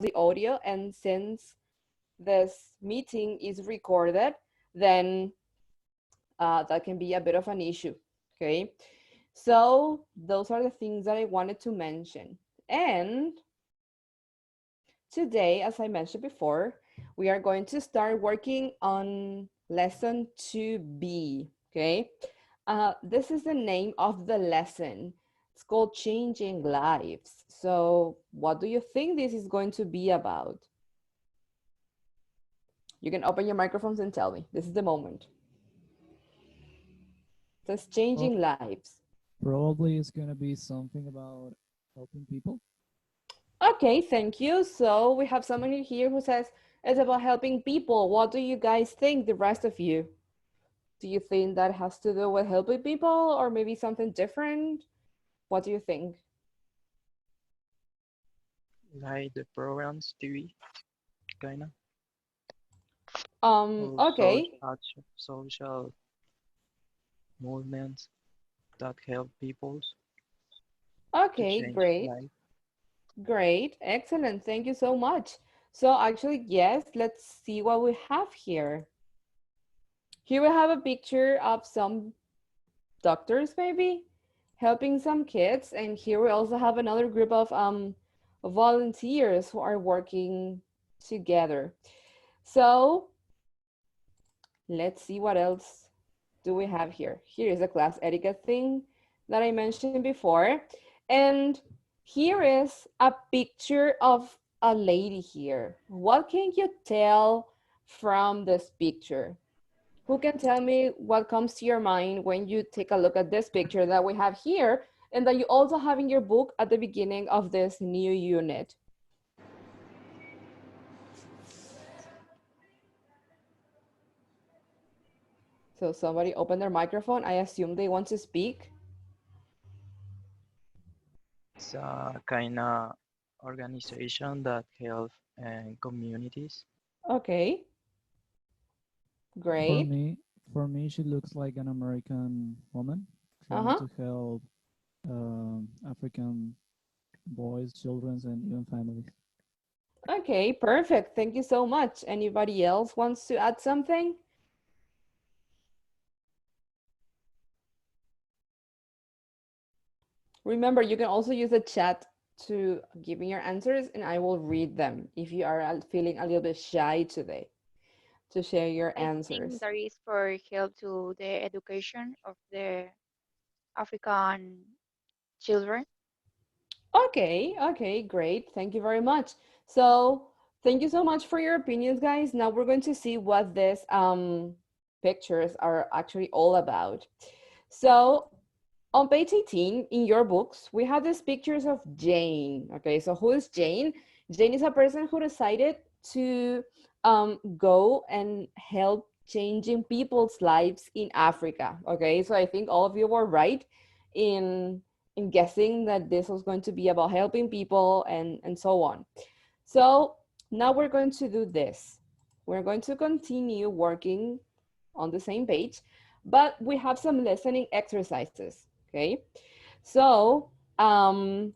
the audio, and since this meeting is recorded, then that can be a bit of an issue, okay? So those are the things that I wanted to mention. And today, as I mentioned before, we are going to start working on lesson 2B, okay? This is the name of the lesson. It's called Changing Lives. So what do you think this is going to be about? You can open your microphones and tell me. This is the moment. It says Changing Lives. Probably it's going to be something about helping people. Okay, thank you. So we have someone here who says it's about helping people. What do you guys think, the rest of you? Do you think that has to do with helping people or maybe something different? What do you think? Like the programs, TV, kind of. Okay. Social movements that help people to Okay, change great. life. Great, excellent. Thank you so much. So actually, yes, let's see what we have here. Here we have a picture of some doctors maybe helping some kids, and here we also have another group of volunteers who are working together. So let's see what else do we have here. Here is a class etiquette thing that I mentioned before, and here is a picture of a lady here. What can you tell from this picture? Who can tell me what comes to your mind when you take a look at this picture that we have here and that you also have in your book at the beginning of this new unit? So somebody open their microphone. I assume they want to speak. It's a kind of organization that help communities. Okay. Great. For me, she looks like an American woman trying to help African boys, children, and even families. Okay, perfect. Thank you so much. Anybody else wants to add something? Remember, you can also use the chat to give me your answers and I will read them if you are feeling a little bit shy today to share your answers. I think there is for help to the education of the African children. Okay, great. Thank you very much. So thank you so much for your opinions, guys. Now we're going to see what these pictures are actually all about. So on page 18 in your books, we have these pictures of Jane. Okay, so who is Jane? Jane is a person who decided to go and help changing people's lives in Africa. Okay, so I think all of you were right in guessing that this was going to be about helping people and so on. So now we're going to do this. We're going to continue working on the same page, but we have some listening exercises, okay? So what we're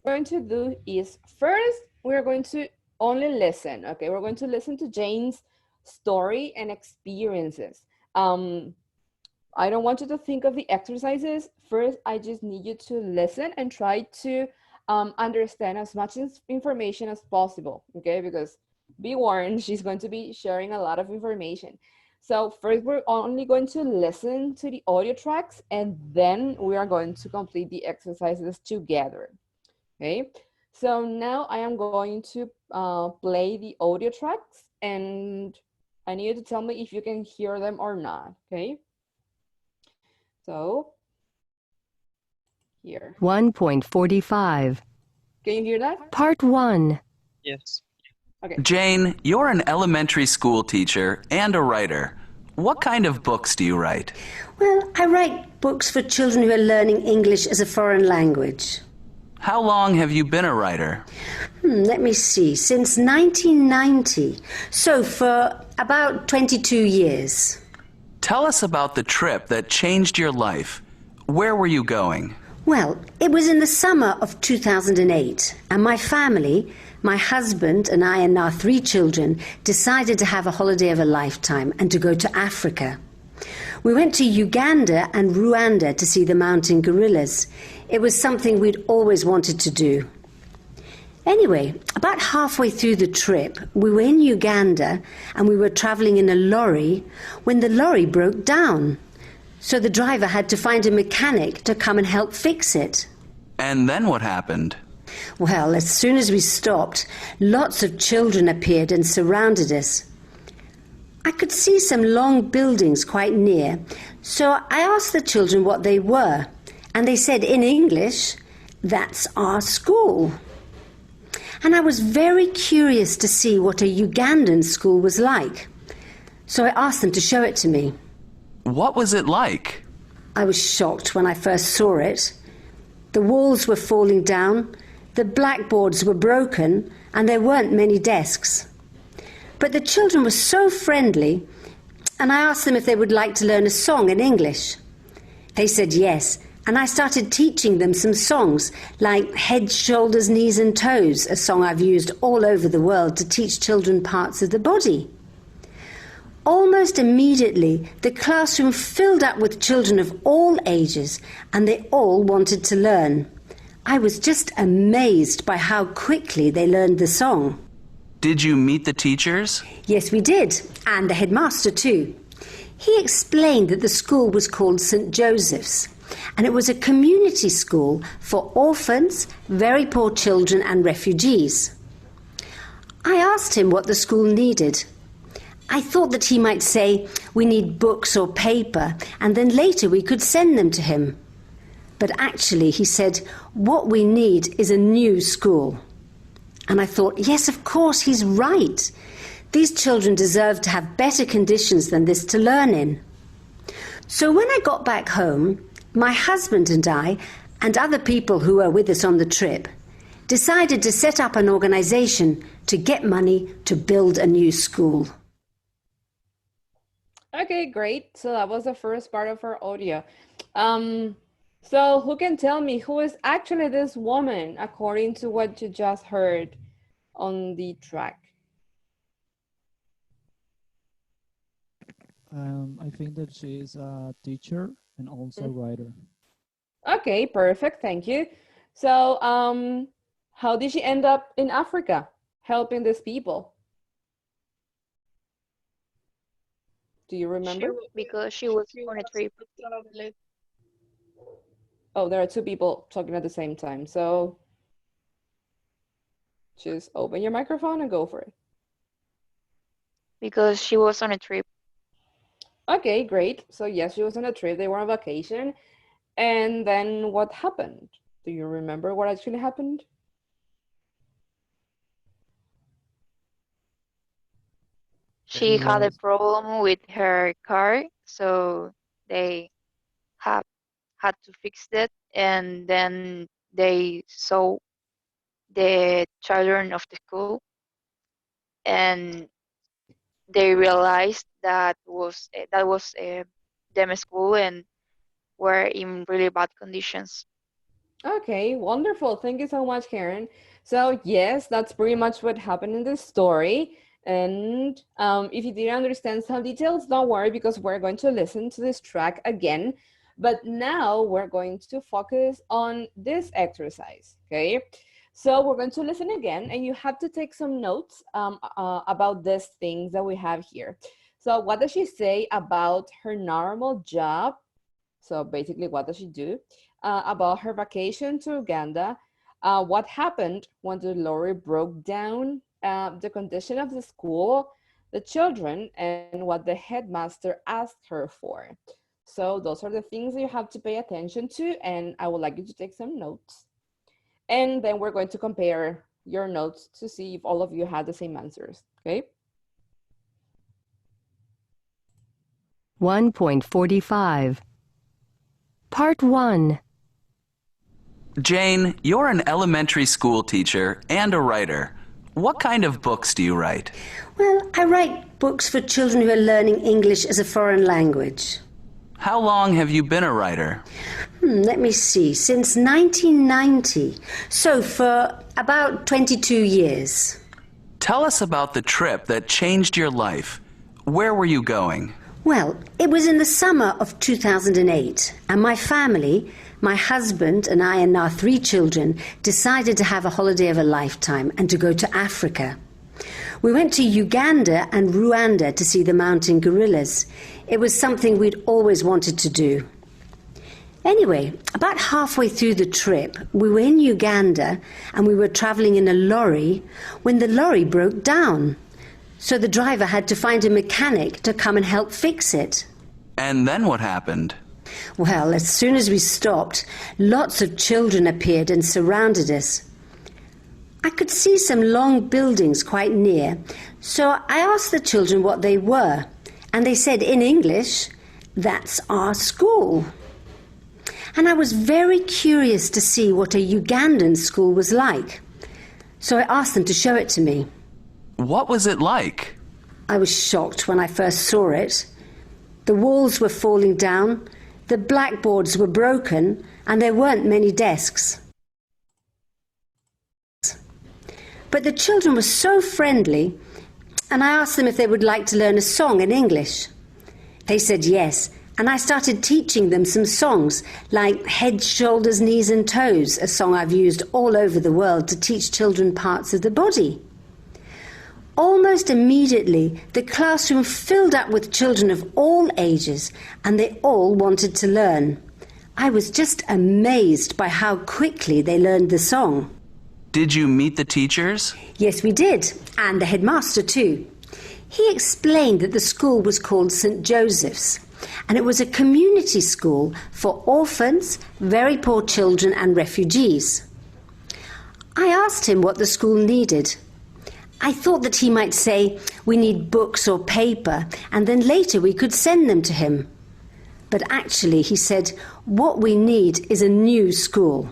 going to do is first, we're going to only listen, okay? We're going to listen to Jane's story and experiences. I don't want you to think of the exercises. First, I just need you to listen and try to understand as much information as possible, okay? Because be warned, she's going to be sharing a lot of information. So first, we're only going to listen to the audio tracks and then we are going to complete the exercises together, okay? So now I am going to play the audio tracks and I need you to tell me if you can hear them or not, okay? So here. 1.45. Can you hear that? Part 1. Yes. Okay. Jane, you're an elementary school teacher and a writer. What kind of books do you write? Well, I write books for children who are learning English as a foreign language. How long have you been a writer? Let me see, since 1990. So for about 22 years. Tell us about the trip that changed your life. Where were you going? Well, it was in the summer of 2008, and my family, my husband and I and our 3 children decided to have a holiday of a lifetime and to go to Africa. We went to Uganda and Rwanda to see the mountain gorillas. It was something we'd always wanted to do. Anyway, about halfway through the trip, we were in Uganda and we were travelling in a lorry when the lorry broke down. So the driver had to find a mechanic to come and help fix it. And then what happened? Well, as soon as we stopped, lots of children appeared and surrounded us. I could see some long buildings quite near, so I asked the children what they were, and they said in English, "That's our school." And I was very curious to see what a Ugandan school was like, so I asked them to show it to me. What was it like? I was shocked when I first saw it. The walls were falling down, the blackboards were broken, and there weren't many desks. But the children were so friendly, and I asked them if they would like to learn a song in English. They said yes, and I started teaching them some songs, like Head, Shoulders, Knees and Toes, a song I've used all over the world to teach children parts of the body. Almost immediately, the classroom filled up with children of all ages, and they all wanted to learn. I was just amazed by how quickly they learned the song. Did you meet the teachers? Yes, we did, and the headmaster too. He explained that the school was called St. Joseph's, and it was a community school for orphans, very poor children and refugees. I asked him what the school needed. I thought that he might say, "We need books or paper," and then later we could send them to him. But actually, he said, "What we need is a new school." And I thought, yes, of course, he's right. These children deserve to have better conditions than this to learn in. So when I got back home, my husband and I, and other people who were with us on the trip, decided to set up an organization to get money to build a new school. Okay, great. So that was the first part of our audio. So who can tell me who is actually this woman according to what you just heard on the track? I think that she is a teacher and also a writer. Okay, perfect. Thank you. So how did she end up in Africa helping these people? Do you remember? Because she was on a trip. Oh, there are 2 people talking at the same time. So just open your microphone and go for it. Because she was on a trip. Okay, great. So yes, she was on a trip. They were on vacation. And then what happened? Do you remember what actually happened? She had a problem with her car, so they had to fix it, and then they saw the children of the school, and they realized that was them school and were in really bad conditions. Okay, wonderful. Thank you so much, Karen. So yes, that's pretty much what happened in this story. And if you didn't understand some details, don't worry, because we're going to listen to this track again. But now we're going to focus on this exercise, okay? So we're going to listen again, and you have to take some notes about these things that we have here. So what does she say about her normal job? So basically, what does she do? About her vacation to Uganda, what happened when the lorry broke down, the condition of the school, the children, and what the headmaster asked her for. So those are the things that you have to pay attention to, and I would like you to take some notes. And then we're going to compare your notes to see if all of you had the same answers, okay? 1.45. Part 1. Jane, you're an elementary school teacher and a writer. What kind of books do you write? Well, I write books for children who are learning English as a foreign language. How long have you been a writer? Let me see, since 1990. So for about 22 years. Tell us about the trip that changed your life. Where were you going? Well, it was in the summer of 2008, and my family, my husband and I and our 3 children, decided to have a holiday of a lifetime and to go to Africa. We went to Uganda and Rwanda to see the mountain gorillas. It was something we'd always wanted to do. Anyway, about halfway through the trip, we were in Uganda and we were travelling in a lorry when the lorry broke down. So the driver had to find a mechanic to come and help fix it. And then what happened? Well, as soon as we stopped, lots of children appeared and surrounded us. I could see some long buildings quite near, so I asked the children what they were, and they said in English, "That's our school." And I was very curious to see what a Ugandan school was like, so I asked them to show it to me. What was it like? I was shocked when I first saw it. The walls were falling down, the blackboards were broken, and there weren't many desks. But the children were so friendly, and I asked them if they would like to learn a song in English. They said yes, and I started teaching them some songs like Head, Shoulders, Knees and Toes, a song I've used all over the world to teach children parts of the body. Almost immediately, the classroom filled up with children of all ages, and they all wanted to learn. I was just amazed by how quickly they learned the song. Did you meet the teachers? Yes, we did, and the headmaster too. He explained that the school was called St. Joseph's, and it was a community school for orphans, very poor children and refugees. I asked him what the school needed. I thought that he might say, "We need books or paper," and then later we could send them to him. But actually, he said, "What we need is a new school."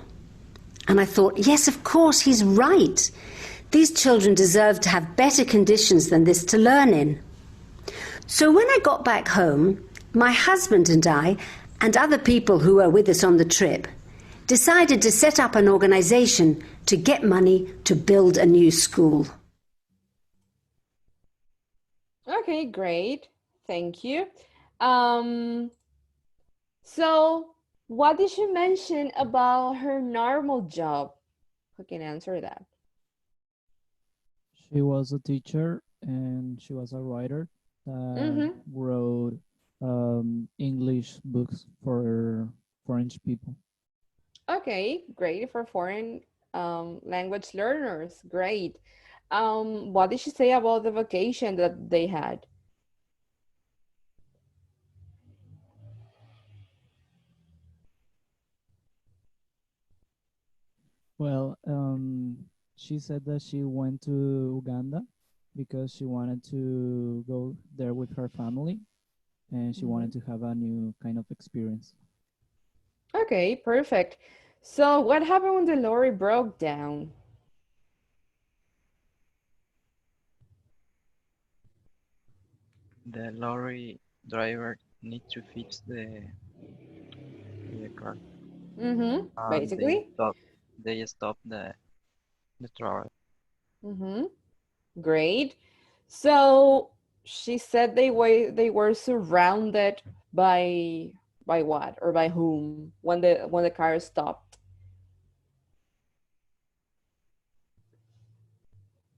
And I thought, yes, of course, he's right. These children deserve to have better conditions than this to learn in. So when I got back home, my husband and I, and other people who were with us on the trip, decided to set up an organisation to get money to build a new school. Okay, great. Thank you. So what did she mention about her normal job? Who can answer that? She was a teacher and she was a writer that wrote English books for French people. Okay, great for foreign language learners. Great. What did she say about the vacation that they had? Well, she said that she went to Uganda because she wanted to go there with her family and she wanted to have a new kind of experience. Okay, perfect. So what happened when the lorry broke down? The lorry driver need to fix the car. And Basically. they stop the travel. Great. So she said they were surrounded by what or by whom when the car stopped?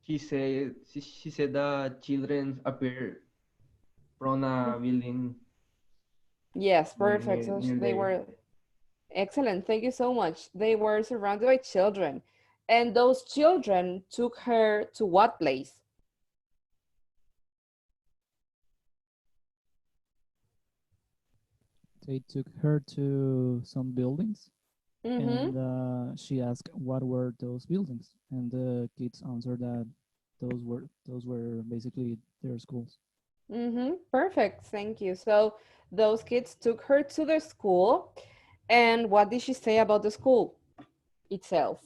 She said that children appeared from a building Yes, perfect. near So near they there. were excellent. Thank you so much. They were surrounded by children. And those children took her to what place? They took her to some buildings Mm-hmm. and she asked what were those buildings, and the kids answered that those were basically their schools. Mm-hmm. Perfect. Thank you. So those kids took her to the school. And what did she say about the school itself?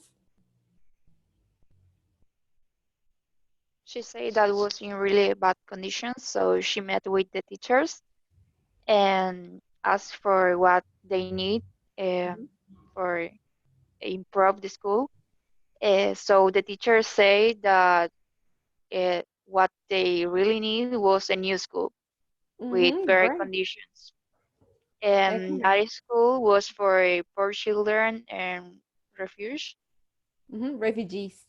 She said that was in really bad conditions, so she met with the teachers and asked for what they need for improve the school. So the teachers say that what they really need was a new school with better Great. conditions. And Excellent. that school was for poor children and refuge Refugees.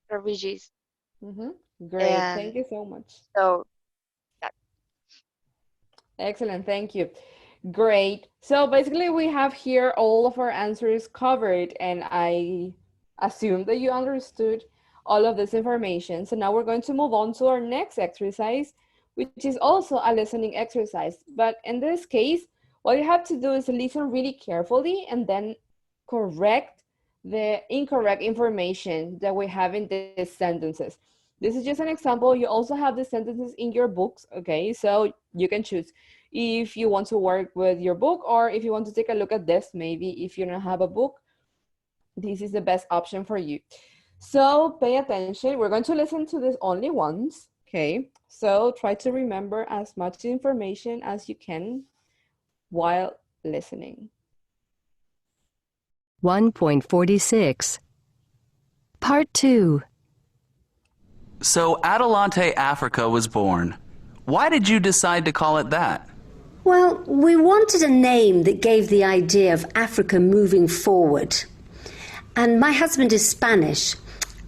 refugees. Great. Thank And you so much. so that Excellent. Thank you. Great. So basically, we have here all of our answers covered, and I assume that you understood all of this information. So now we're going to move on to our next exercise, which is also a listening exercise. But in this case, what you have to do is listen really carefully and then correct the incorrect information that we have in these sentences. This is just an example. You also have the sentences in your books, okay? So you can choose if you want to work with your book or if you want to take a look at this. Maybe if you don't have a book, this is the best option for you. So pay attention. We're going to listen to this only once, okay? So try to remember as much information as you can while listening. 1.46. Part 2. So Adelante Africa was born. Why did you decide to call it that? Well, we wanted a name that gave the idea of Africa moving forward. And my husband is Spanish,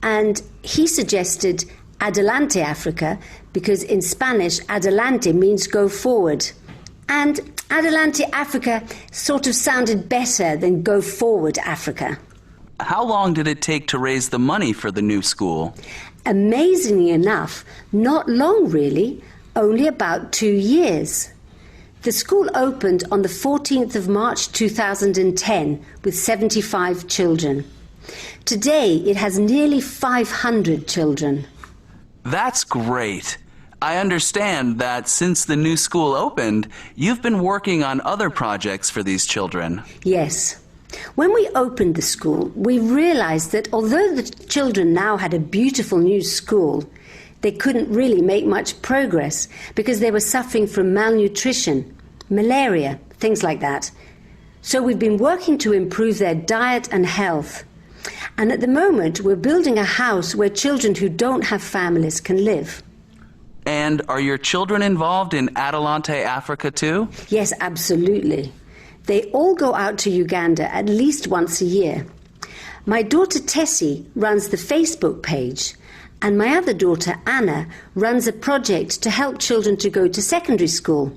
and he suggested Adelante Africa because in Spanish, adelante means go forward. And Adelante Africa sort of sounded better than go forward Africa. How long did it take to raise the money for the new school? Amazingly enough, not long really, only about 2 years. The school opened on the 14th of March 2010 with 75 children. Today it has nearly 500 children. That's great. I understand that since the new school opened, you've been working on other projects for these children. Yes. When we opened the school, we realized that although the children now had a beautiful new school, they couldn't really make much progress because they were suffering from malnutrition, malaria, things like that. So we've been working to improve their diet and health. And at the moment, we're building a house where children who don't have families can live. And are your children involved in Adelante Africa too? Yes, absolutely. They all go out to Uganda at least once a year. My daughter Tessie runs the Facebook page, and my other daughter Anna runs a project to help children to go to secondary school.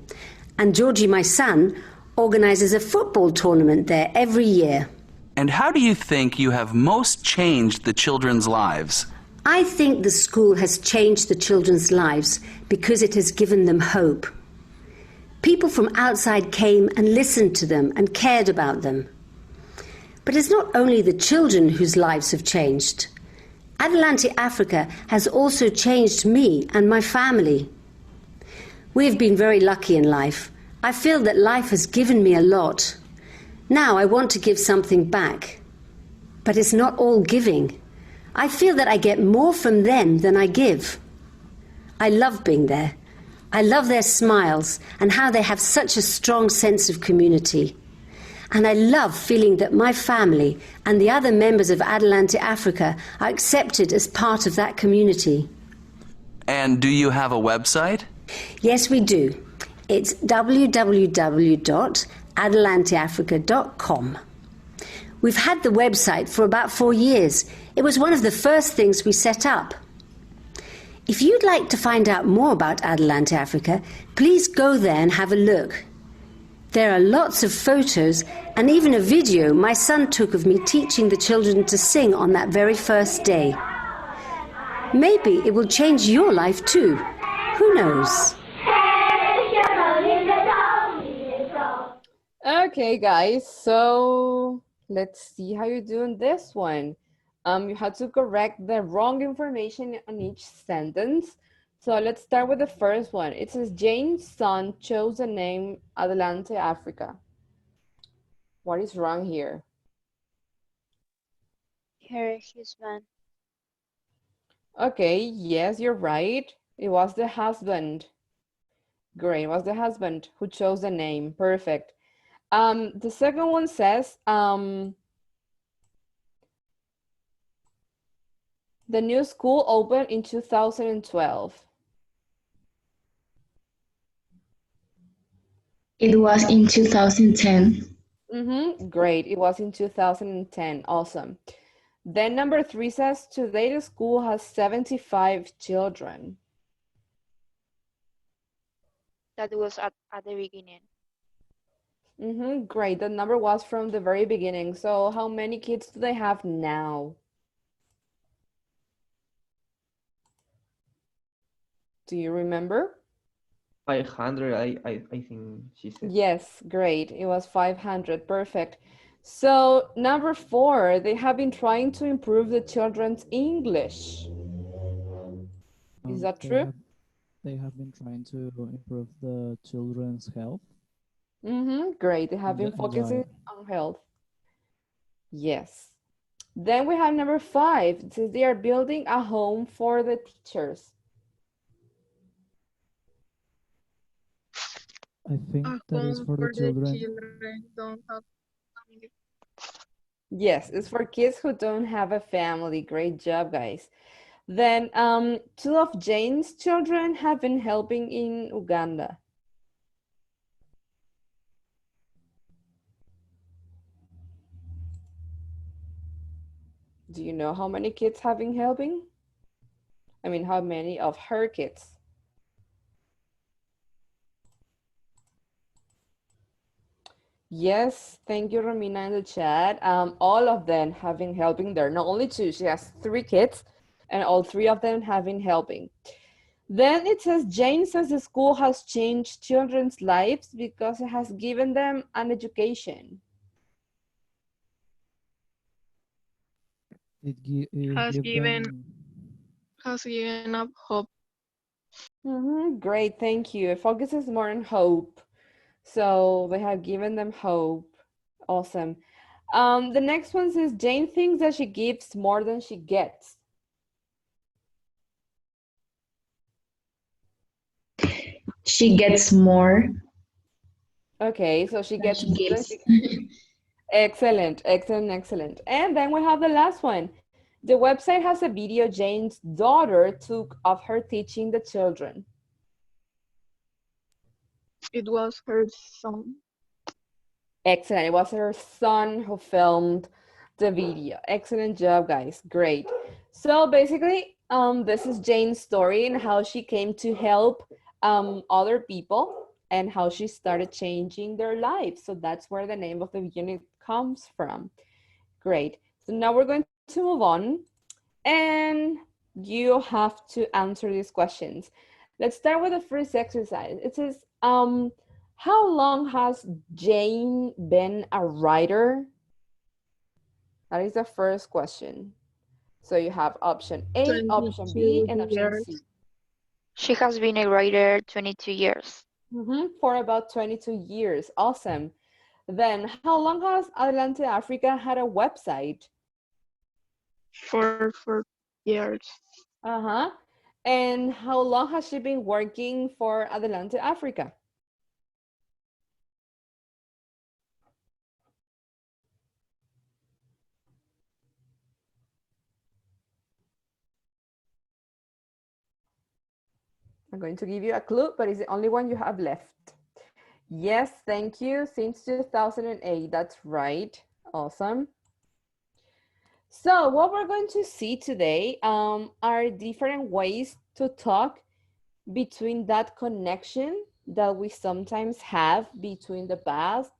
And Georgie, my son, organizes a football tournament there every year. And how do you think you have most changed the children's lives? I think the school has changed the children's lives because it has given them hope. People from outside came and listened to them and cared about them. But it's not only the children whose lives have changed. Adelante Africa has also changed me and my family. We have been very lucky in life. I feel that life has given me a lot. Now I want to give something back. But it's not all giving. I feel that I get more from them than I give. I love being there. I love their smiles and how they have such a strong sense of community. And I love feeling that my family and the other members of Adelante Africa are accepted as part of that community. And do you have a website? Yes, we do. It's www.adelanteafrica.com. We've had the website for about 4 years. It was one of the first things we set up. If you'd like to find out more about Adelante Africa, please go there and have a look. There are lots of photos and even a video my son took of me teaching the children to sing on that very first day. Maybe it will change your life too. Who knows? Okay, guys, so let's see how you do in this one. You had to correct the wrong information on each sentence. So let's start with the first one. It says Jane's son chose the name Adelante Africa. What is wrong here? her husband. Okay, yes, you're right. It was the husband. Great, it was the husband who chose the name. Perfect. The second one says, The new school opened in 2012. It was in 2010. Great. It was in 2010. Awesome. Then number 3 says today the school has 75 children. That was at the beginning. Great. That number was from the very beginning. So how many kids do they have now? Do you remember? 500, I think she said. Yes, great. It was 500. Perfect. So number 4, they have been trying to improve the children's English. Is that true? They have been trying to improve the children's health. Great. They have been focusing on health. Yes. Then we have number 5. It says they are building a home for the teachers. I think that is for the children. Don't have family. Yes, it's for kids who don't have a family. Great job, guys. Then 2 of Jane's children have been helping in Uganda. Do you know how many kids have been helping? I mean, how many of her kids? Yes, thank you, Romina, in the chat. All of them have been helping there. Not only 2, she has 3 kids, and all 3 of them have been helping. Then it says, Jane says the school has changed children's lives because it has given them an education. It Has give given them up hope. Great, thank you. It focuses more on hope. So they have given them hope. Awesome. The next one says, Jane thinks that she gives more than she gets. She gets more Okay, so she than gets she more than gives. she... Excellent, excellent, excellent. And then we have the last one. The website has a video Jane's daughter took of her teaching the children. It was her son. Excellent. It was her son who filmed the video. Excellent job, guys. Great. So basically, this is Jane's story and how she came to help other people and how she started changing their lives. So that's where the name of the unit comes from. Great. So now we're going to move on and you have to answer these questions. Let's start with the first exercise. It says, how long has Jane been a writer? That is the first question. So you have option A, option B, 22 and option C. years. She has been a writer 22 years. For about 22 years. Awesome. Then how long has Adelante Africa had a website? For 4 years. And how long has she been working for Adelante Africa? I'm going to give you a clue, but it's the only one you have left. Yes, thank you. Since 2008, that's right. Awesome. So what we're going to see today are different ways to talk between that connection that we sometimes have between the past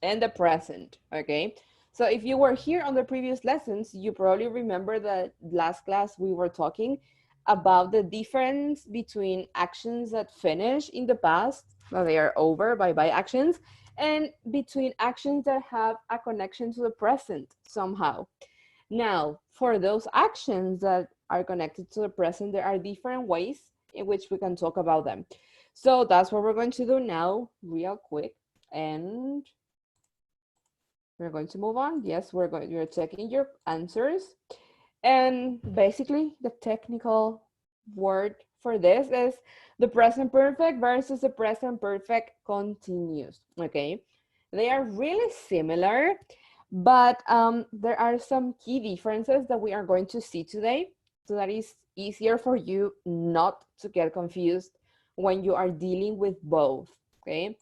and the present, okay? So if you were here on the previous lessons, you probably remember that last class we were talking about the difference between actions that finish in the past, that they are over, bye-bye actions, and between actions that have a connection to the present somehow. Now, for those actions that are connected to the present, there are different ways in which we can talk about them. So that's what we're going to do now, real quick. And we're going to move on. Yes, you're checking your answers. And basically, the technical word for this is the present perfect versus the present perfect continuous, okay? They are really similar, but there are some key differences that we are going to see today. so that is easier for you not to get confused when you are dealing with both, okay?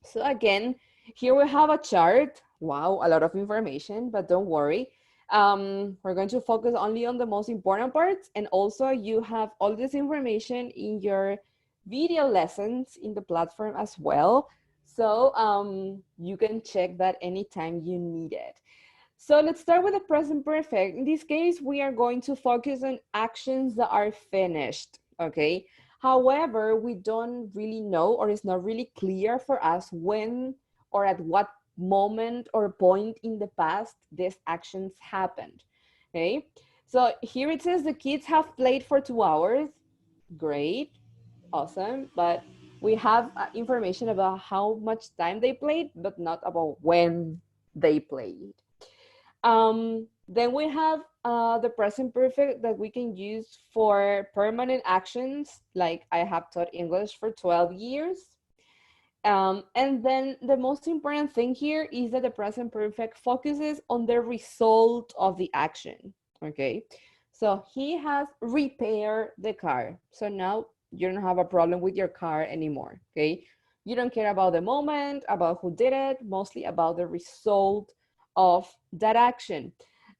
So again, here we have a chart. Wow, a lot of information, but don't worry. We're going to focus only on the most important parts, and also you have all this information in your video lessons in the platform as well. So you can check that anytime you need it. So let's start with the present perfect. In this case, we are going to focus on actions that are finished, okay? However, we don't really know, or it's not really clear for us when or at what moment or point in the past these actions happened, okay? So here it says the kids have played for 2 hours. Great, awesome. But we have information about how much time they played, but not about when they played. Then we have the present perfect that we can use for permanent actions, like I have taught English for 12 years. And then the most important thing here is that the present perfect focuses on the result of the action, okay? So he has repaired the car. So now you don't have a problem with your car anymore, okay? You don't care about the moment, about who did it, mostly about the result of that action.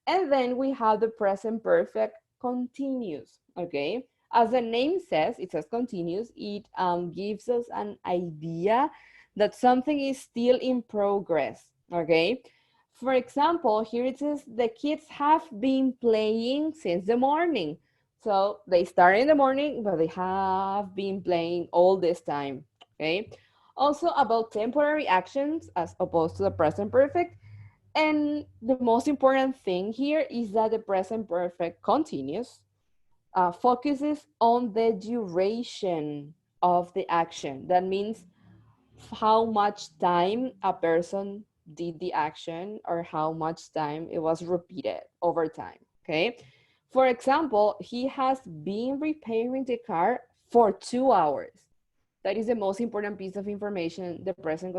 And then we have the present perfect continuous, okay? As the name says, it says continuous, it gives us an idea that something is still in progress, okay? For example, here it says the kids have been playing since the morning. So they started in the morning, but they have been playing all this time, okay? Also about temporary actions as opposed to the present perfect. And the most important thing here is that the present perfect continuous focuses on the duration of the action. That means how much time a person did the action or how much time it was repeated over time, okay? For example, he has been repairing the car for 2 hours. That is the most important piece of information the present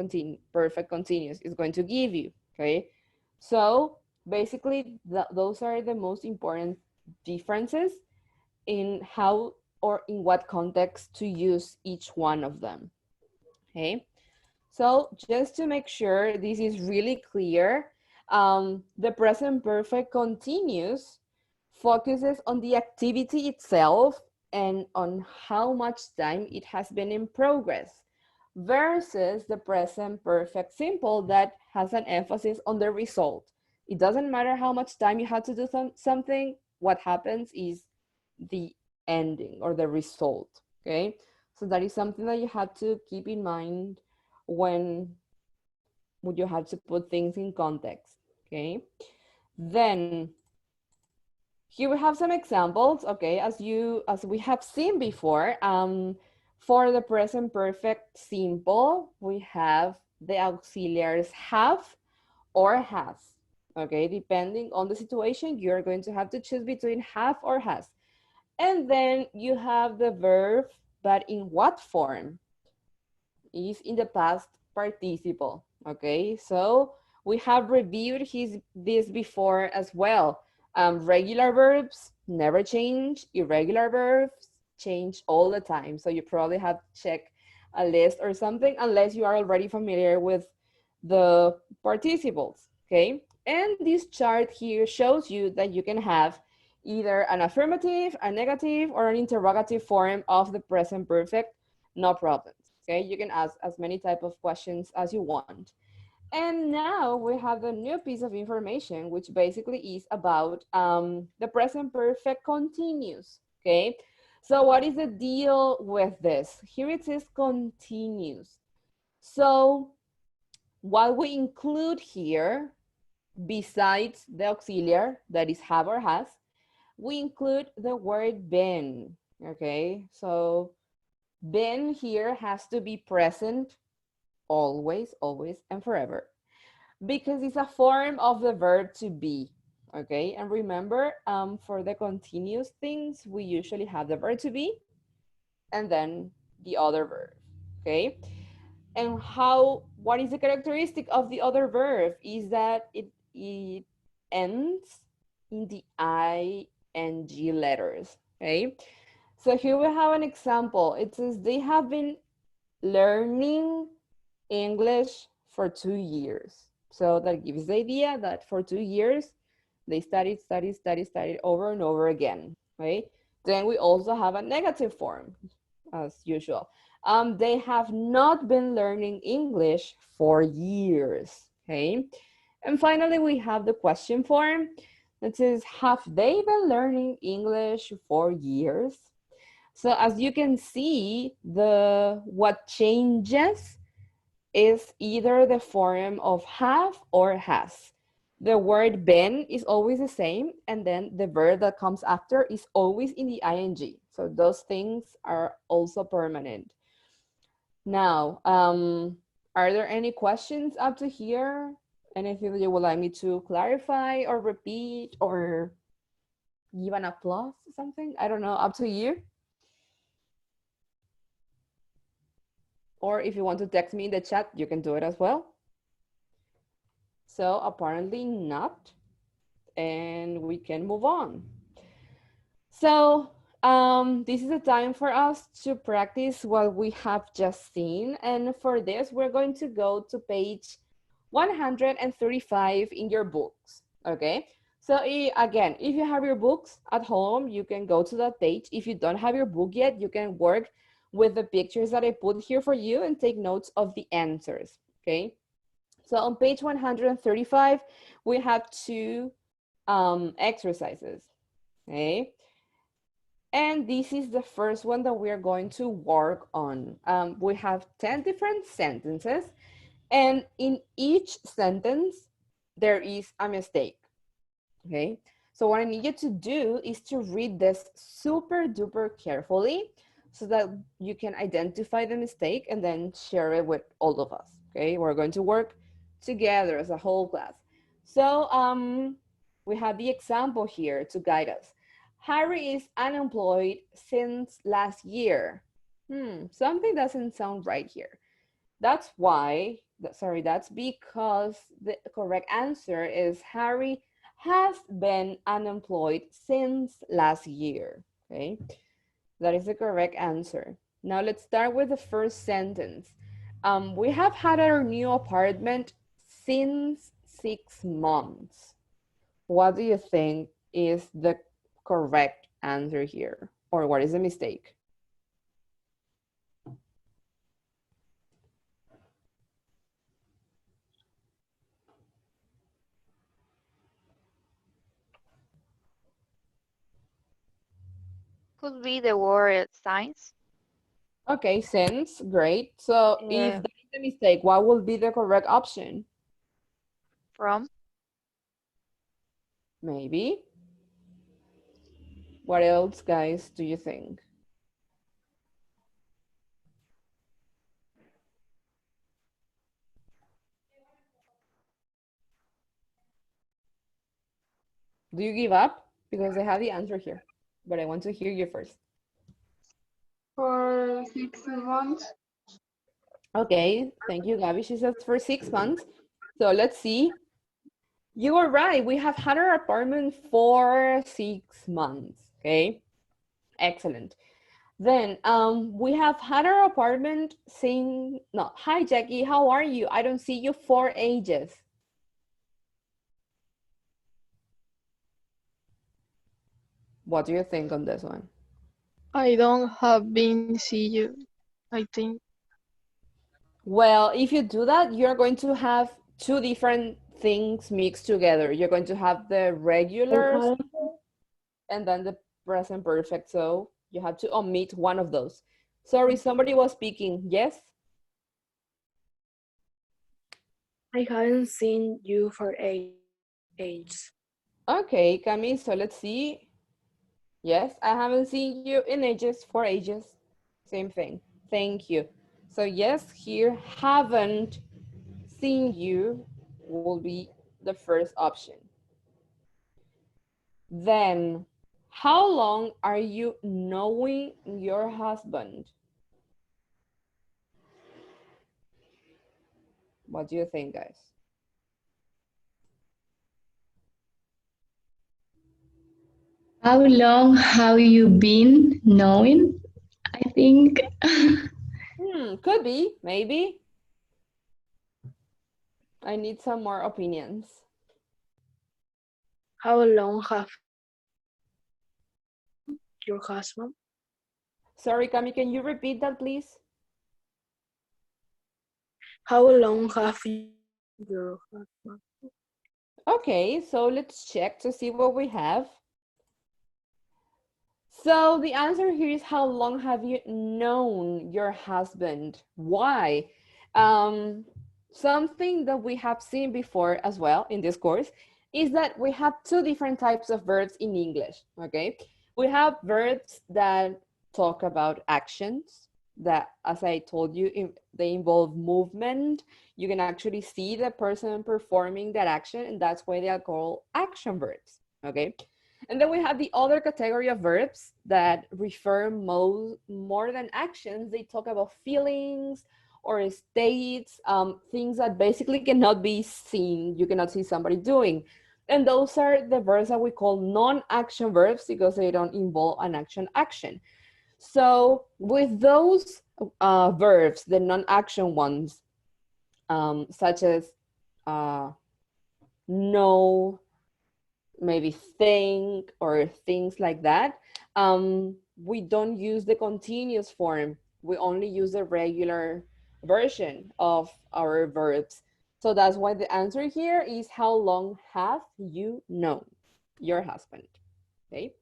perfect continuous is going to give you, okay? So basically, those are the most important differences in how or in what context to use each one of them, okay? So just to make sure this is really clear, the present perfect continuous focuses on the activity itself and on how much time it has been in progress versus the present perfect simple that has an emphasis on the result. It doesn't matter how much time you had to do something, what happens is the ending or the result, okay? So that is something that you have to keep in mind when would you have to put things in context, okay? Then here we have some examples, okay? As we have seen before, for the present perfect simple, we have the auxiliaries have or has, okay? Depending on the situation, you're going to have to choose between have or has. And then you have the verb, but in what form? Is in the past participle, okay? So we have reviewed this before as well. Regular verbs never change, irregular verbs change all the time. So you probably have to check a list or something unless you are already familiar with the participles, okay? And this chart here shows you that you can have either an affirmative, a negative, or an interrogative form of the present perfect, no problems. Okay, you can ask as many type of questions as you want. And now we have a new piece of information, which basically is about the present perfect continuous, okay? So what is the deal with this? Here it says continuous. So what we include here, besides the auxiliary, that is have or has, we include the word been, okay? So been here has to be present always, always, and forever because it's a form of the verb to be, okay? And remember, for the continuous things, we usually have the verb to be and then the other verb, okay? And what is the characteristic of the other verb is that it ends in the ing letters, okay? So here we have an example. It says they have been learning English for 2 years. So that gives the idea that for 2 years, they studied over and over again, right? Then we also have a negative form, as usual. They have not been learning English for years, okay? And finally, we have the question form that says, have they been learning English for years? So as you can see, what changes is either the form of have or has. The word been is always the same, and then the verb that comes after is always in the ing. So those things are also permanent. Now, are there any questions up to here? Anything that you would like me to clarify or repeat or give an applause or something? I don't know, up to you. Or if you want to text me in the chat, you can do it as well. So apparently not, and we can move on. So this is the time for us to practice what we have just seen. And for this, we're going to go to page 135 in your books, okay? So again, if you have your books at home, you can go to that page. If you don't have your book yet, you can work with the pictures that I put here for you and take notes of the answers, okay? So on page 135, we have two exercises, okay? And this is the first one that we are going to work on. We have 10 different sentences, and in each sentence, there is a mistake, okay? So what I need you to do is to read this super duper carefully so that you can identify the mistake and then share it with all of us, okay? We're going to work together as a whole class. So we have the example here to guide us. Harry is unemployed since last year. Something doesn't sound right here. That's because the correct answer is Harry has been unemployed since last year, okay? That is the correct answer. Now let's start with the first sentence. We have had our new apartment since 6 months. What do you think is the correct answer here? Or what is the mistake? Could be the word since. Okay, since, great. So if Uh, that is the mistake, what will be the correct option? from. Maybe. What else, guys, do you think? Do you give up? Because I have the answer here, but I want to hear you first. For 6 months. Okay, thank you, Gabby. She says for 6 months. So let's see. You were right. We have had our apartment for 6 months. Okay, excellent. Then we have had our apartment since, no, hi Jackie, how are you? I don't see you for ages. What do you think on this one? I don't have been see you, I think. Well, if you do that, you're going to have two different things mixed together. You're going to have the regular simple and then the present perfect. So you have to omit one of those. Sorry, somebody was speaking. Yes? I haven't seen you for ages. Okay, Cami, so let's see. Yes, I haven't seen you in ages, for ages. Same thing. Thank you. So yes, here, haven't seen you will be the first option. Then, how long are you knowing your husband? What do you think, guys? How long have you been knowing? I think Could be, maybe. I need some more opinions. How long have your husband? Sorry, Cami, can you repeat that, please? How long have your husband? Okay, so let's check to see what we have. So the answer here is how long have you known your husband? Why? Something that we have seen before as well in this course is that we have two different types of verbs in English, okay? We have verbs that talk about actions that, as I told you, they involve movement. You can actually see the person performing that action, and that's why they are called action verbs, okay? And then we have the other category of verbs that refer more than actions. They talk about feelings or states, things that basically cannot be seen. You cannot see somebody doing. And those are the verbs that we call non-action verbs because they don't involve an action. So with those verbs, the non-action ones, such as know, maybe think, or things like that, we don't use the continuous form. We only use the regular version of our verbs. So that's why the answer here is how long have you known your husband? Okay.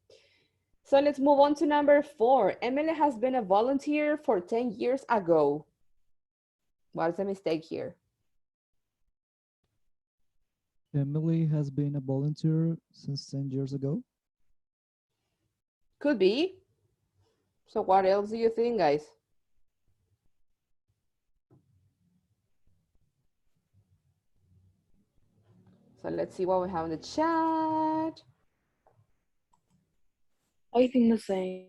So let's move on to number 4. Emily has been a volunteer for 10 years ago. What's the mistake here? Emily has been a volunteer since 10 years ago. Could be. So what else do you think, guys? So let's see what we have in the chat. I think the same.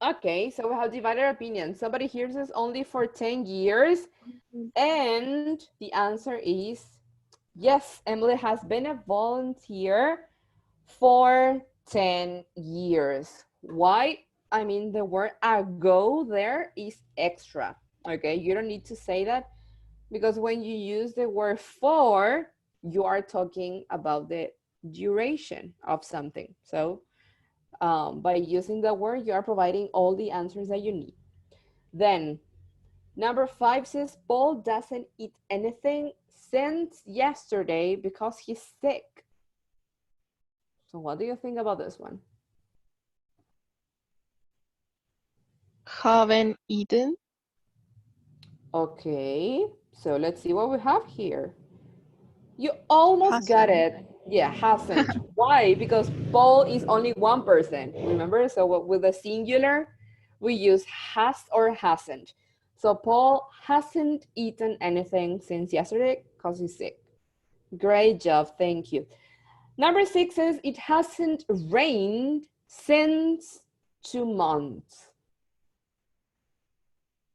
Okay, so we have divided opinions. Somebody here says only for 10 years. And the answer is yes, Emily has been a volunteer for 10 years. Why? I mean, the word ago there is extra. Okay, you don't need to say that because when you use the word for, you are talking about the duration of something. So by using the word, you are providing all the answers that you need. Then number 5 says Paul doesn't eat anything since yesterday because he's sick. So what do you think about this one? Haven't eaten. Okay, so let's see what we have here. You almost got Hasn't. it. Yeah, hasn't. Why? Because Paul is only one person, remember? So with the singular, we use has or hasn't. So Paul hasn't eaten anything since yesterday because he's sick. Great job, thank you. Number 6 says it hasn't rained since 2 months.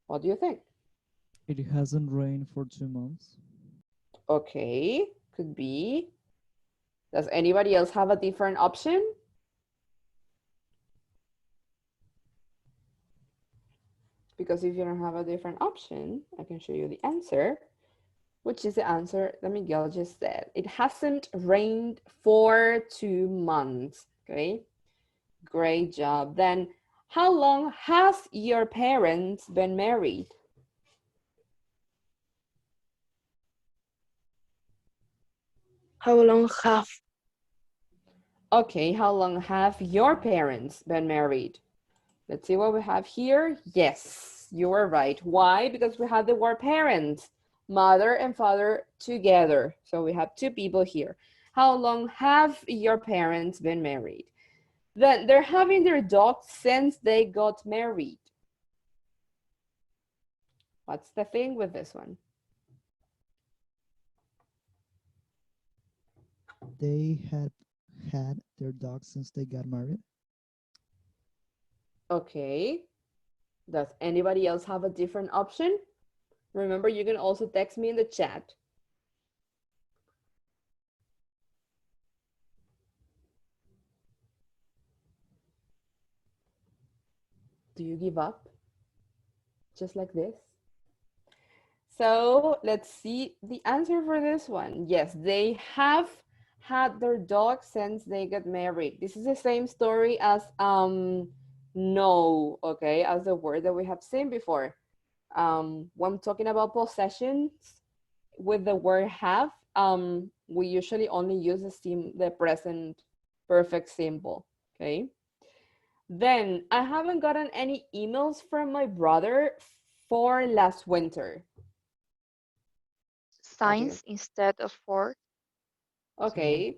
What do you think? It hasn't rained for 2 months. Okay, could be. Does anybody else have a different option? Because if you don't have a different option, I can show you the answer, which is the answer that Miguel just said. It hasn't rained for 2 months, okay? Great job. Then, how long has your parents been married? How long have Okay, how long have your parents been married? Let's see what we have here. Yes, you were right. Why? Because we have the word parents, mother and father together. So we have 2 people here. How long have your parents been married? Then they're having their dog since they got married. What's the thing with this one? They had had their dog since they got married. Okay. Does anybody else have a different option? Remember, you can also text me in the chat. Do you give up? Just like this? So let's see the answer for this one. Yes, they have had their dog since they got married. This is the same story as no, okay, as the word that we have seen before. When talking about possessions with the word have, we usually only use the present perfect symbol, okay? Then I haven't gotten any emails from my brother for last winter. Signs instead of for. Okay,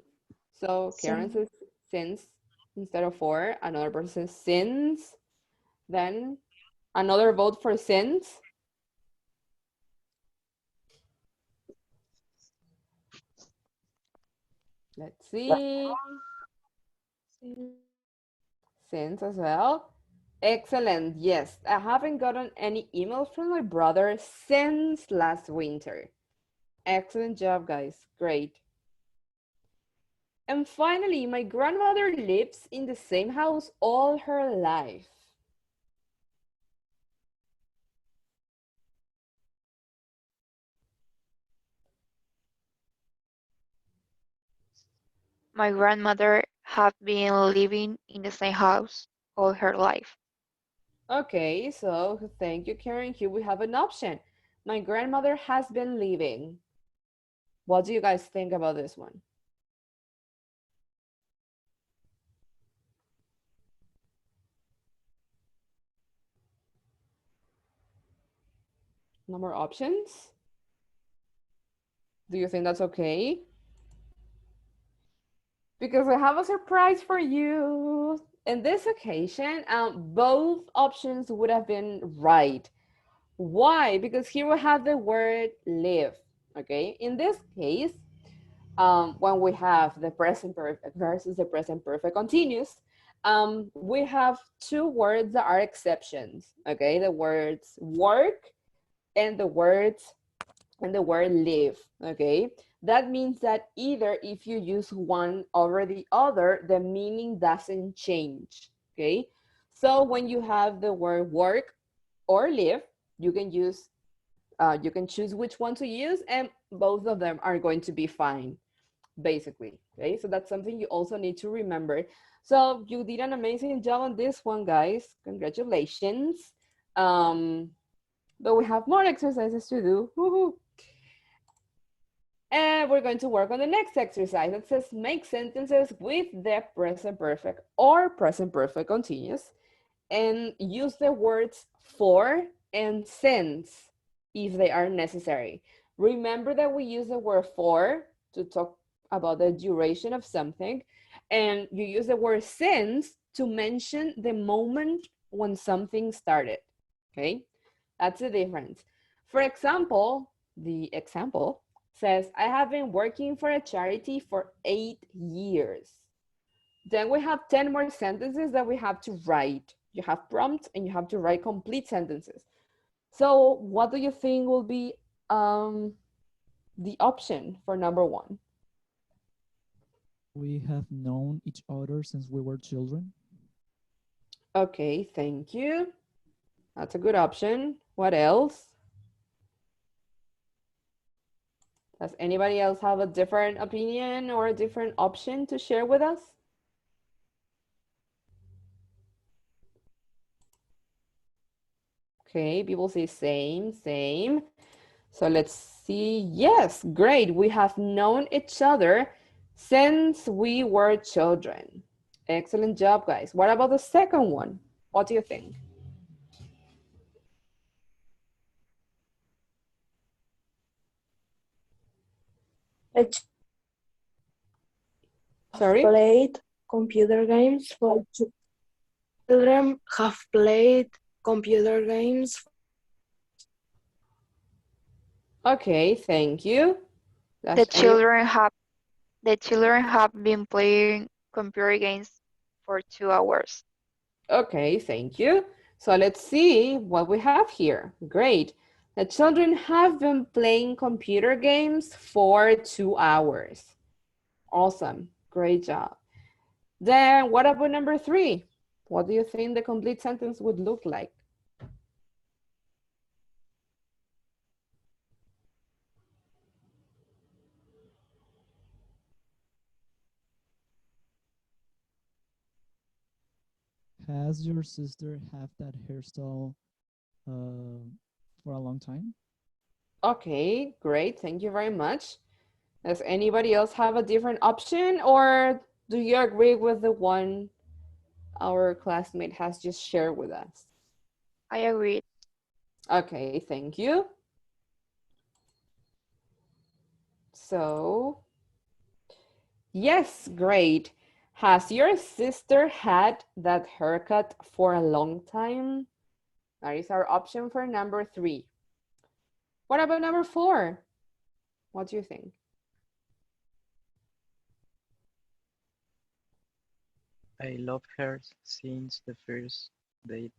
so Karen says since instead of for, another person says since, then another vote for since. Let's see. Since as well. Excellent. Yes, I haven't gotten any emails from my brother since last winter. Excellent job, guys. Great. And finally, my grandmother lives in the same house all her life. My grandmother have been living in the same house all her life. Okay, so thank you, Karen. Here we have an option. My grandmother has been living. What do you guys think about this one? No more options? Do you think that's okay? Because I have a surprise for you. In this occasion, both options would have been right. Why? Because here we have the word live, okay? In this case, when we have the present perfect versus the present perfect continuous, we have two words that are exceptions, okay? The words work and the word live, okay? That means that either if you use one over the other, the meaning doesn't change, okay? So when you have the word work or live, you can use, you can choose which one to use, and both of them are going to be fine, basically, okay? So that's something you also need to remember. So you did an amazing job on this one, guys. Congratulations. But we have more exercises to do. Woohoo. And we're going to work on the next exercise that says make sentences with the present perfect or present perfect continuous and use the words for and since if they are necessary. Remember that we use the word for to talk about the duration of something, and you use the word since to mention the moment when something started, okay? That's the difference. For example, the example says, I have been working for a charity for 8 years. Then we have 10 more sentences that we have to write. You have prompts and you have to write complete sentences. So what do you think will be the option for number one? We have known each other since we were children. Okay, thank you. That's a good option. What else? Does anybody else have a different opinion or a different option to share with us? Okay, people say same, same. So let's see. Yes, great. We have known each other since we were children. Excellent job, guys. What about the second one? What do you think? Sorry? Played computer games for children have played computer games. Okay, thank you. The children have been playing computer games for 2 hours. Okay, thank you. So let's see what we have here. Great. The children have been playing computer games for 2 hours. Awesome. Great job. Then what about number 3? What do you think the complete sentence would look like? Has your sister have that hairstyle for a long time? Okay, great. Thank you very much. Does anybody else have a different option, or do you agree with the one our classmate has just shared with us? I agree. Okay, thank you. So, yes, great. Has your sister had that haircut for a long time? That is our option for number 3. What about number 4? What do you think? I love her since the first date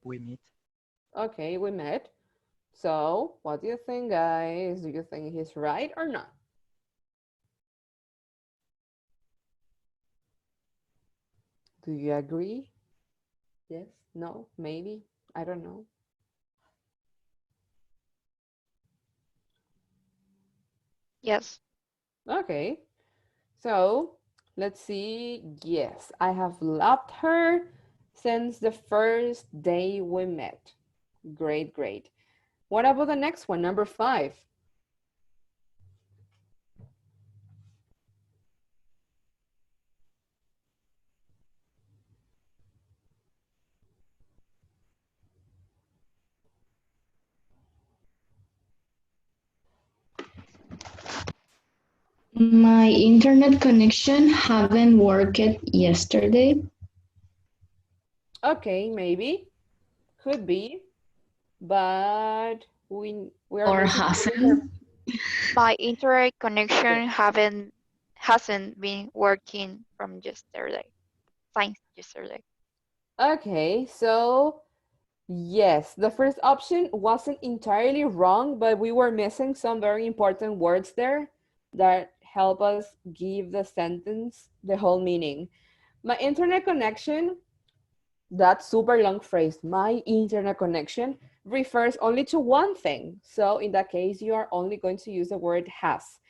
we meet. Okay, we met. So, what do you think, guys? Do you think he's right or not? Do you agree? Yes? No? Maybe? I don't know. Yes. Okay. So, let's see. Yes, I have loved her since the first day we met. Great, great. What about the next one, number 5? My internet connection haven't worked yesterday. Okay, maybe. Could be. But we are Or going to check with her. hasn't. My internet Okay. connection hasn't been working from yesterday. Since yesterday. Okay, so yes, the first option wasn't entirely wrong, but we were missing some very important words there that help us give the sentence the whole meaning. My internet connection, that super long phrase, my internet connection, refers only to one thing. So in that case, you are only going to use the word has.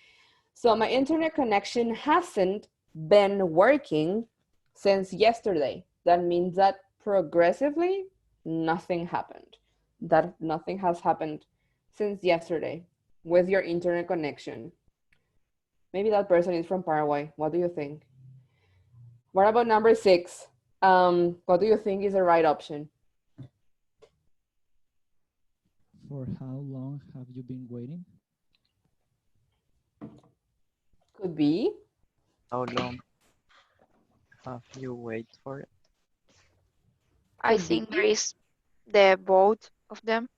So my internet connection hasn't been working since yesterday. That means that progressively nothing happened. That nothing has happened since yesterday with your internet connection. Maybe that person is from Paraguay. What do you think? What about number 6? What do you think is the right option? For how long have you been waiting? Could be. How long have you waited for it? I Could think there be. is the both of them.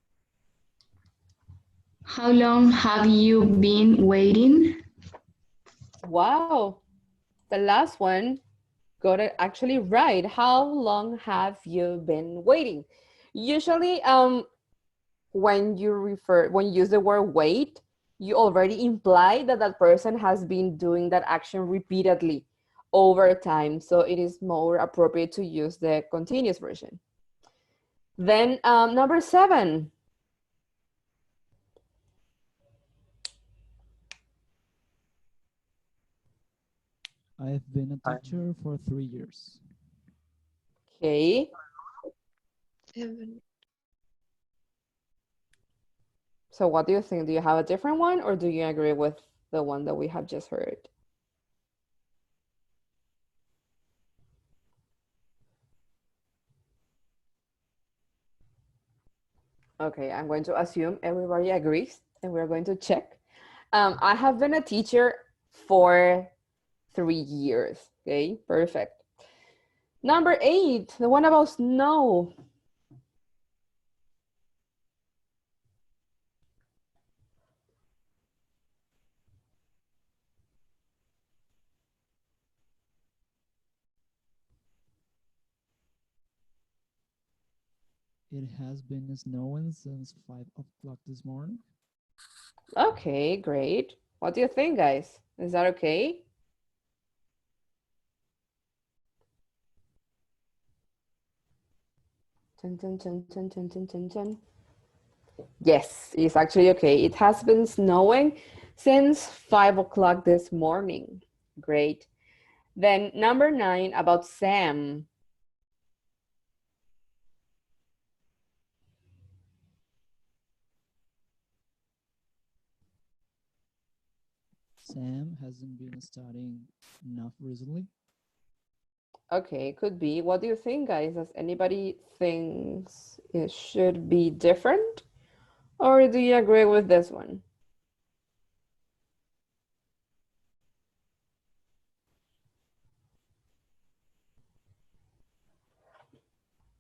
How long have you been waiting? Wow. The last one got it actually right. How long have you been waiting? Usually, when you use the word wait, you already imply that that person has been doing that action repeatedly over time. So it is more appropriate to use the continuous version. Then number 7. I've been a I, teacher for 3 years. Okay. 7. So what do you think? Do you have a different one, or do you agree with the one that we have just heard? Okay, I'm going to assume everybody agrees, and we're going to check. I have been a teacher for 3 years. Okay, perfect. Number 8, the one about snow. It has been snowing since 5 o'clock this morning. Okay, great. What do you think, guys? Is that okay? Dun, dun, dun, dun, dun, dun, dun, dun. Yes, it's actually okay. It has been snowing since 5 o'clock this morning. Great. Then number 9 about Sam. Sam hasn't been studying enough recently. Okay, could be. What do you think, guys? Does anybody thinks it should be different? Or do you agree with this one?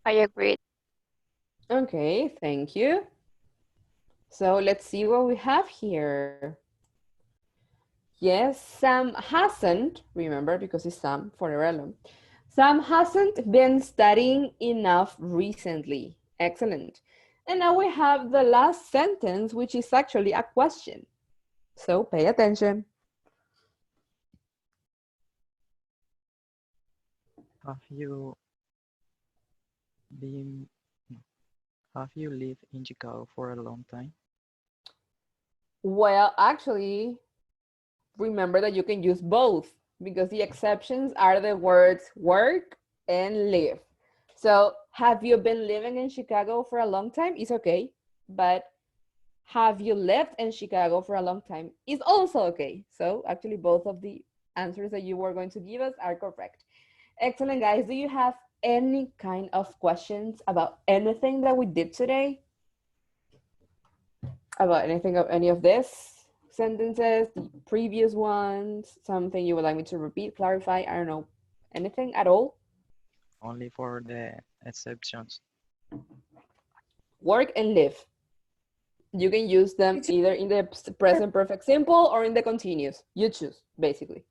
I agree. Okay, thank you. So let's see what we have here. Yes, Sam hasn't, remember, because it's Sam forever alone. Sam hasn't been studying enough recently. Excellent. And now we have the last sentence, which is actually a question. So pay attention. Have you been have you lived in Chicago for a long time? Well, actually, remember that you can use both because the exceptions are the words work and live. So, have you been living in Chicago for a long time? It's okay. But have you lived in Chicago for a long time? Is also okay. So, actually, both of the answers that you were going to give us are correct. Excellent, guys. Do you have any kind of questions about anything that we did today? About anything of any of this sentences, the previous ones, something you would like me to repeat, clarify, I don't know, anything at all? Only for the exceptions. Work and live. You can use them either in the present perfect simple or in the continuous. You choose, basically.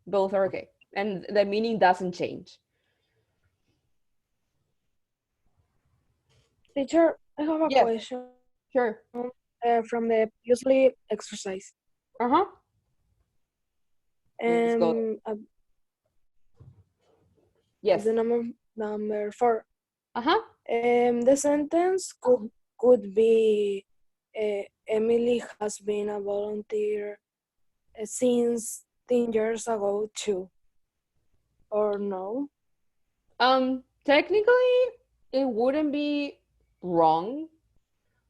Both are okay. And the meaning doesn't change. Teacher, I have a Yes, question sure. from the previously exercise. Uh-huh. Let's go. Yes. The number 4. Uh-huh. The sentence could be Emily has been a volunteer since 10 years ago too. Or no? Technically, it wouldn't be wrong.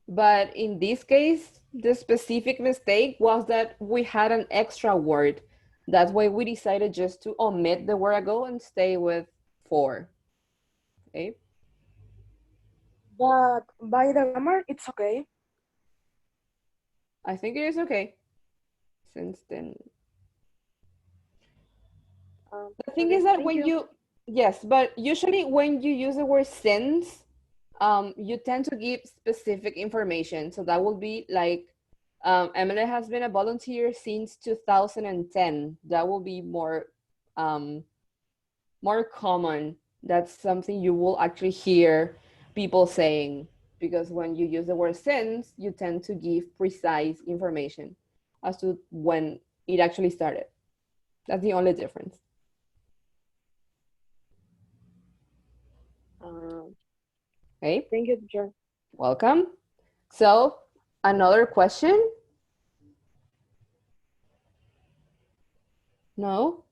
But in this case, the specific mistake was that we had an extra word. That's why we decided just to omit the word ago and stay with 4. Okay. But by the grammar, it's okay. I think it is okay. Since then. The thing is that when you, yes, but usually when you use the word since, you tend to give specific information. So that will be like, Emily has been a volunteer since 2010. That will be more common. That's something you will actually hear people saying, because when you use the word since, you tend to give precise information as to when it actually started. That's the only difference. Okay. Thank you, teacher. Welcome. So, another question? No?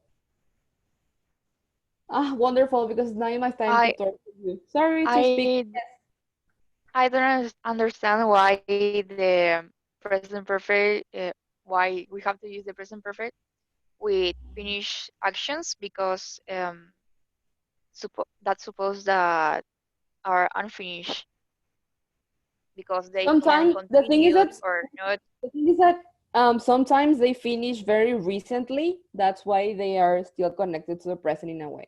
Wonderful, because now is my time to talk to you. Sorry to speak. I don't understand why the present perfect, why we have to use the present perfect with finished actions because that suppose that are unfinished because they can Sometimes the thing is continue that or not. sometimes they finish very recently. That's why they are still connected to the present in a way.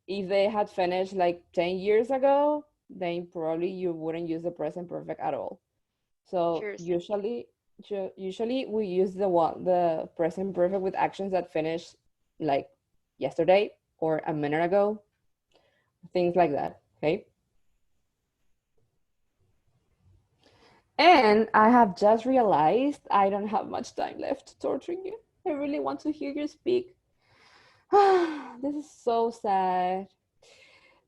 If they had finished like 10 years ago, then probably you wouldn't use the present perfect at all. So usually we use the present perfect with actions that finish like yesterday or a minute ago, things like that. Okay. And I have just realized I don't have much time left to torture you. I really want to hear you speak. This is so sad.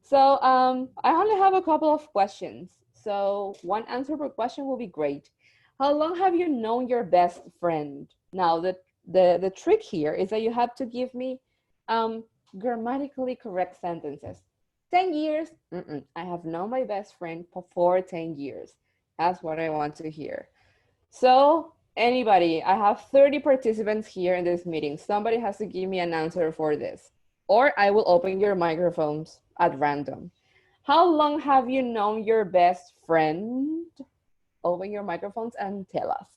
So I only have a couple of questions. So one answer per question will be great. How long have you known your best friend? Now the trick here is that you have to give me grammatically correct sentences. 10 years? I have known my best friend for 10 years. That's what I want to hear. So anybody, I have 30 participants here in this meeting. Somebody has to give me an answer for this, or I will open your microphones at random. How long have you known your best friend? Open your microphones and tell us.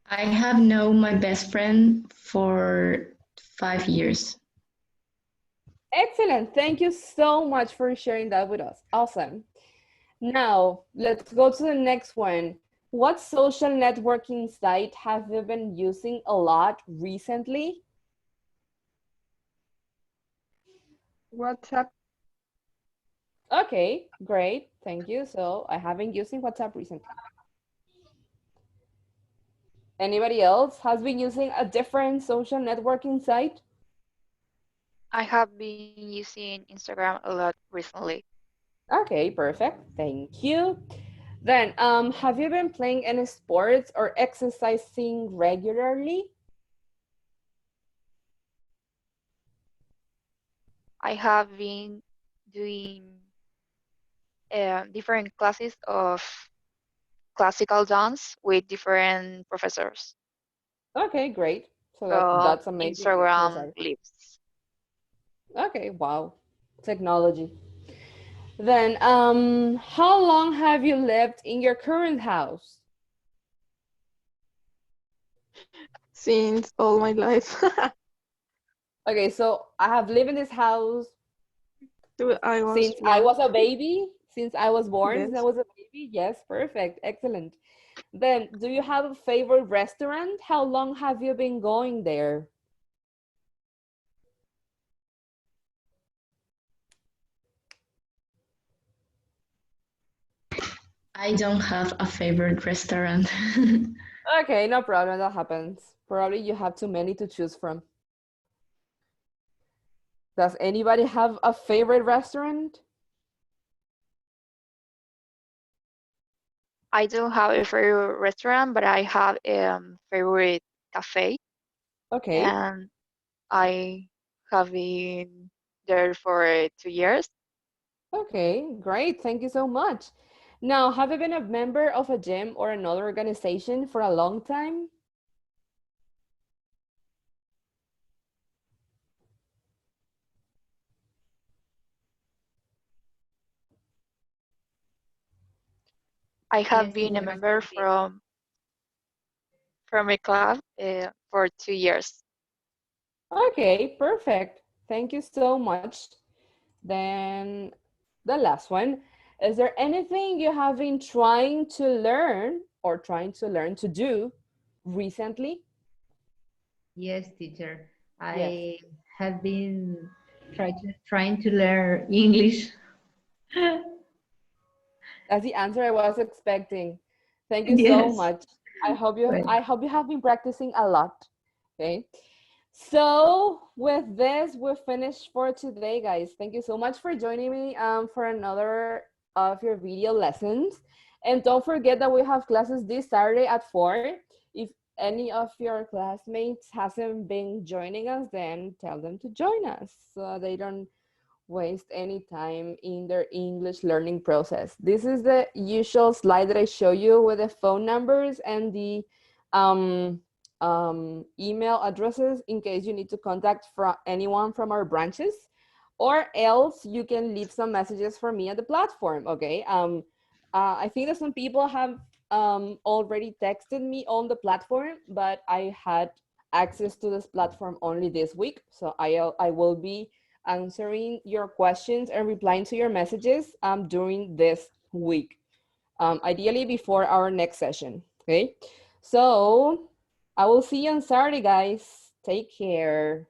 I have known my best friend for 5 years. Excellent. Thank you so much for sharing that with us. Awesome. Now, let's go to the next one. What social networking site have you been using a lot recently? WhatsApp. Okay, great. Thank you. So I have been using WhatsApp recently. Anybody else has been using a different social networking site? I have been using Instagram a lot recently. Okay, perfect. Thank you. Then, have you been playing any sports or exercising regularly? I have been doing different classes of classical dance with different professors Okay, great. So from that's amazing Instagram exercise. lives. Okay, wow. Technology. Then, how long have you lived in your current house? Since all my life. Okay, so I have lived in this house I was since I born. was a baby, since I was born, since I Yes. was a baby. Yes, perfect, excellent. Then, do you have a favorite restaurant? How long have you been going there? I don't have a favorite restaurant. Okay, no problem, that happens. Probably you have too many to choose from. Does anybody have a favorite restaurant? I don't have a favorite restaurant, but I have a favorite cafe, Okay, and I have been there for 2 years. okay, great. Thank you so much. Now, have you been a member of a gym or another organization for a long time? I Yes, have been a teacher. member from a club for 2 years. Okay, perfect. Thank you so much. Then the last one, is there anything you have been trying to learn or trying to learn to do recently? Yes, teacher. Yes, I have been trying to learn English. that's the answer I was expecting. Thank you so Yes. much. I hope you Well, I hope you have been practicing a lot. Okay. So with this, we're finished for today, guys. Thank you so much for joining me for another of your video lessons. And don't forget that we have classes this Saturday at 4. If any of your classmates hasn't been joining us, then tell them to join us so they don't waste any time in their English learning process. This is the usual slide that I show you with the phone numbers and the um, email addresses in case you need to contact anyone from our branches, or else you can leave some messages for me at the platform, okay? I think that some people have already texted me on the platform, but I had access to this platform only this week, so I will be answering your questions and replying to your messages during this week, ideally before our next session, okay? So I will see you on Saturday, guys. Take care.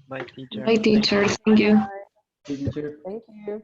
Bye, teacher. Bye, Thank teacher. you. Thank you. Teacher. Thank you.